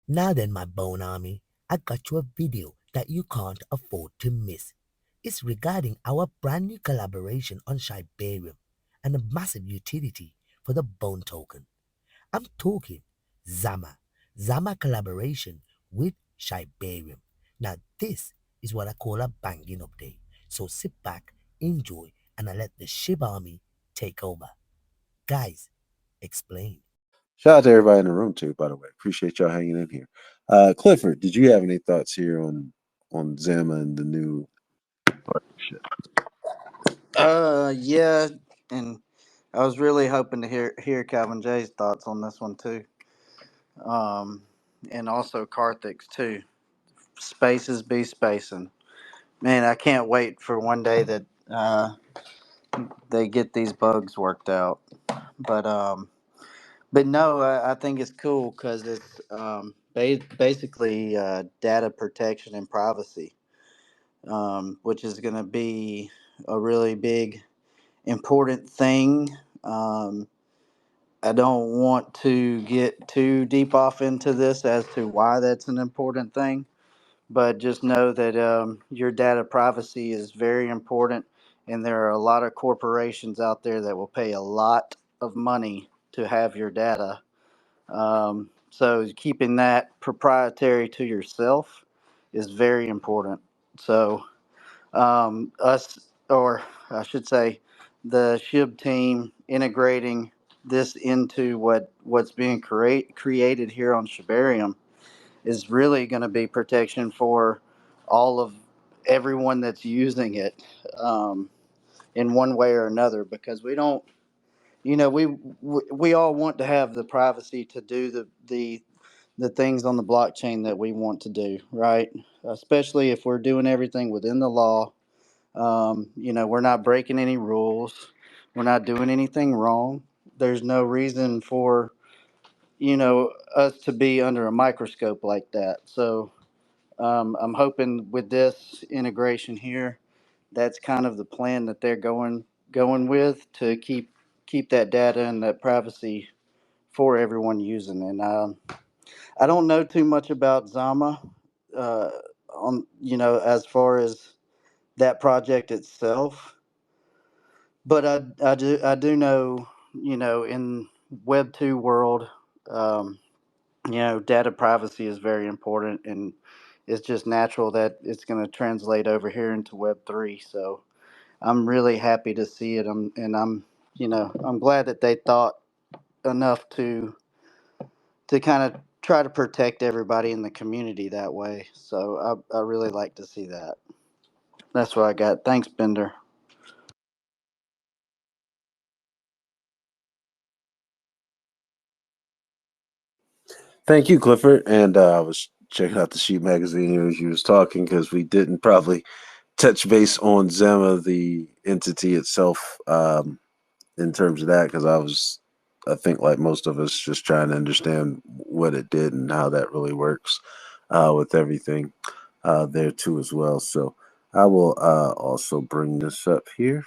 Now then, my bone army, I got you a video that you can't afford to miss. It's regarding our brand new collaboration on Shibarium and a massive utility for the bone token. I'm talking Zemma. Zemma collaboration with Shibarium. Now this is what I call a banging update. So sit back, enjoy, and I let the Shib Army take over. Guys, explain. Shout out to everybody in the room too, by the way. Appreciate y'all hanging in here. Clifford, did you have any thoughts here on Zama and the new partnership? Yeah, and I was really hoping to hear Calvin J's thoughts on this one too, um, and also Karthik's too. Spaces be spacing. Man, I can't wait for one day that they get these bugs worked out. But um, but no, I think it's cool because it's basically data protection and privacy, which is going to be a really big important thing. Um, I don't want to get too deep off into this as to why that's an important thing, but just know that your data privacy is very important, and there are a lot of corporations out there that will pay a lot of money to have your data. So keeping that proprietary to yourself is very important. So us, or I should say, the SHIB team integrating this into what's being created here on Shibarium is really going to be protection for all of everyone that's using it in one way or another, because we don't, we all want to have the privacy to do the things on the blockchain that we want to do, right? Especially if we're doing everything within the law. We're not breaking any rules. We're not doing anything wrong. There's no reason for, us to be under a microscope like that. So I'm hoping with this integration here, that's kind of the plan that they're going with to keep that data and that privacy for everyone using. And I don't know too much about Zama, uh, on as far as that project itself, but I do know, in Web 2 world, um, data privacy is very important, and it's just natural that it's going to translate over here into Web 3. So I'm really happy to see it. I'm glad that they thought enough to kind of try to protect everybody in the community that way. So I really like to see that. That's what I got. Thanks, Bender. Thank you, Clifford. And I was checking out the Sheet magazine here as you was talking because we didn't probably touch base on Zema, the entity itself, in terms of that, because I think, like most of us, just trying to understand what it did and how that really works with everything there too as well. So I will also bring this up here.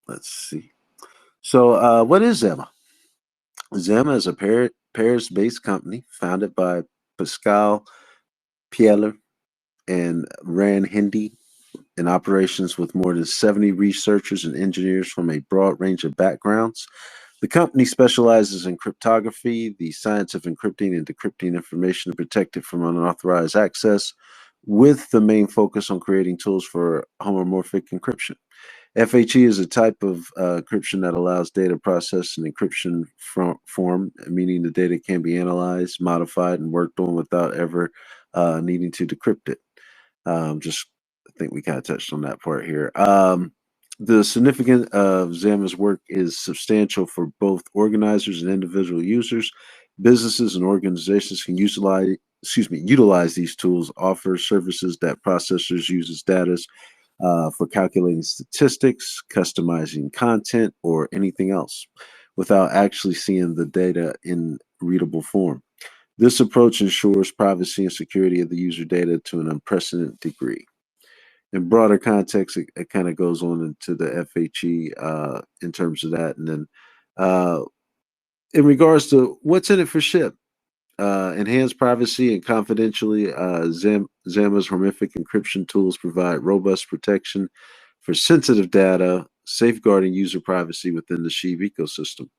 Let's see. So, what is Zema? Zema is a Paris-based company founded by Pascal Pieler and Ran Hindi in operations with more than 70 researchers and engineers from a broad range of backgrounds. The company specializes in cryptography, the science of encrypting and decrypting information to protect it from unauthorized access, with the main focus on creating tools for homomorphic encryption. FHE is a type of encryption that allows data processed in encryption form, meaning the data can be analyzed, modified, and worked on without ever needing to decrypt it. Just, I think we kind of touched on that part here. The significance of Zama's work is substantial for both organizers and individual users. Businesses and organizations can utilize these tools, offer services that processors uses data for calculating statistics, customizing content, or anything else without actually seeing the data in readable form. This approach ensures privacy and security of the user data to an unprecedented degree. In broader context, it kind of goes on into the FHE in terms of that. And then uh, in regards to what's in it for SHIB, enhanced privacy and confidentially. Zemma's horrific encryption tools provide robust protection for sensitive data, safeguarding user privacy within the Shib ecosystem.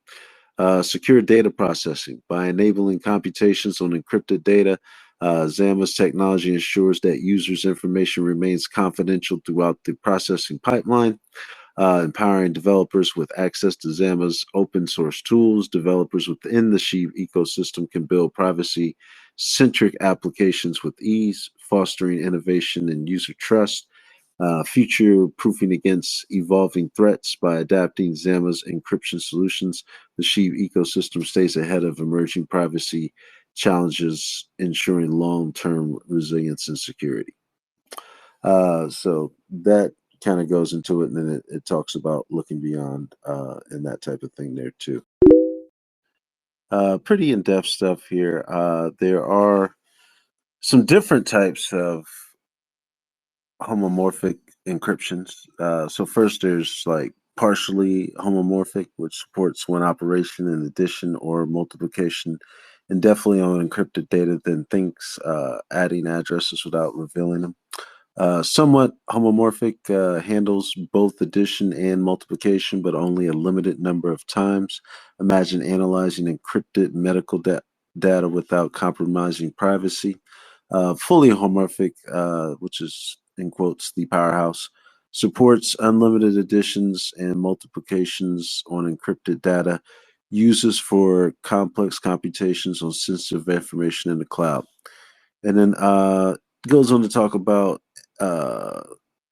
Secure data processing. By enabling computations on encrypted data, Zemma's technology ensures that users' information remains confidential throughout the processing pipeline. Empowering developers with access to Zemma's open source tools. Developers within the Shib ecosystem can build privacy centric applications with ease, fostering innovation and user trust. Future proofing against evolving threats by adapting Zemma's encryption solutions. The Shib ecosystem stays ahead of emerging privacy challenges, ensuring long term resilience and security. So that kind of goes into it, and then it talks about looking beyond and that type of thing there too. Pretty in depth stuff here. There are some different types of homomorphic encryptions. So first, there's like partially homomorphic, which supports one operation in addition or multiplication, and definitely on encrypted data. Then thinks adding addresses without revealing them. Somewhat homomorphic handles both addition and multiplication, but only a limited number of times. Imagine analyzing encrypted medical data without compromising privacy. Fully homomorphic, which is in quotes the powerhouse, supports unlimited additions and multiplications on encrypted data, uses for complex computations on sensitive information in the cloud. And then goes on to talk about uh,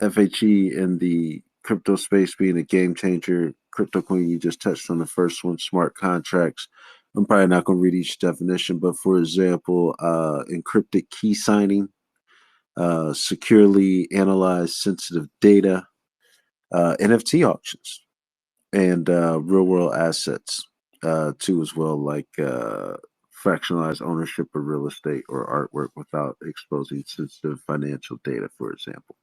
FHE in the crypto space being a game changer. Crypto Queen, you just touched on the first one, smart contracts. I'm probably not going to read each definition, but for example, encrypted key signing, securely analyze sensitive data, NFT auctions, and real world assets too, as well, like fractionalized ownership of real estate or artwork without exposing sensitive financial data, for example.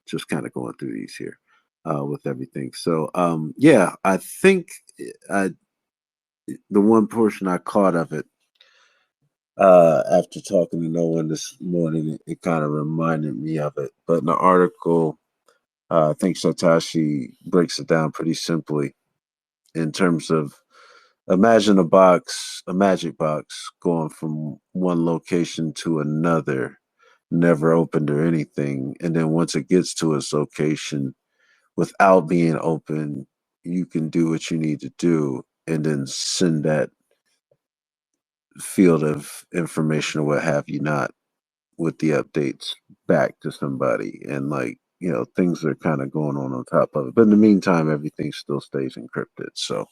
Just kind of going through these here with everything. So, yeah, I think I, the one portion I caught of it after talking to no one this morning, it kind of reminded me of it. But in the article, I think SHYTOSHI breaks it down pretty simply in terms of imagine a magic box going from one location to another, never opened or anything. And then once it gets to its location, without being open, you can do what you need to do and then send that field of information or what have you not with the updates back to somebody. And like, things are kind of going on top of it. But in the meantime, everything still stays encrypted. So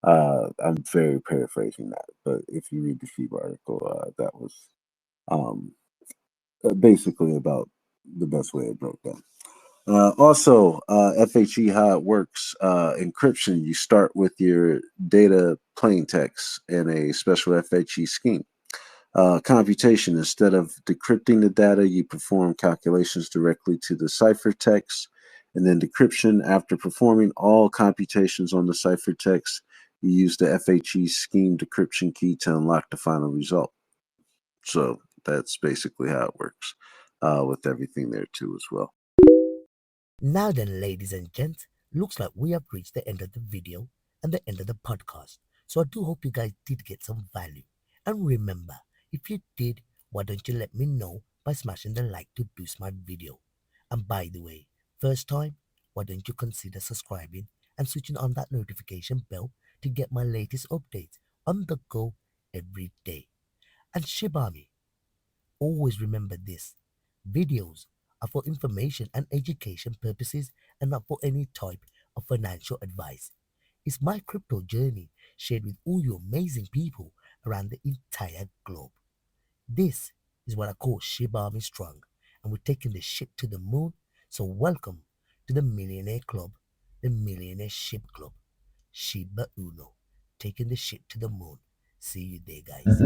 I'm very paraphrasing that, but if you read the Shib article, that was um, basically about the best way it broke down. Also, FHE, how it works, encryption, you start with your data plain text in a special FHE scheme. Computation, instead of decrypting the data, you perform calculations directly to the ciphertext. And then decryption, after performing all computations on the ciphertext, you use the FHE scheme decryption key to unlock the final result. So that's basically how it works with everything there too as well. Now then, ladies and gents, looks like we have reached the end of the video and the end of the podcast. So I do hope you guys did get some value. And remember, if you did, why don't you let me know by smashing the like to boost my video. And by the way, first time, why don't you consider subscribing and switching on that notification bell to get my latest updates on the go every day. And Shibami, always remember this. Videos are for information and education purposes and not for any type of financial advice. It's my crypto journey shared with all you amazing people around the entire globe. This is what I call Shibami Strong, and we're taking the ship to the moon. So welcome to the Millionaire Club, the Millionaire Ship Club, Shiba Inu, taking the ship to the moon. See you there, guys.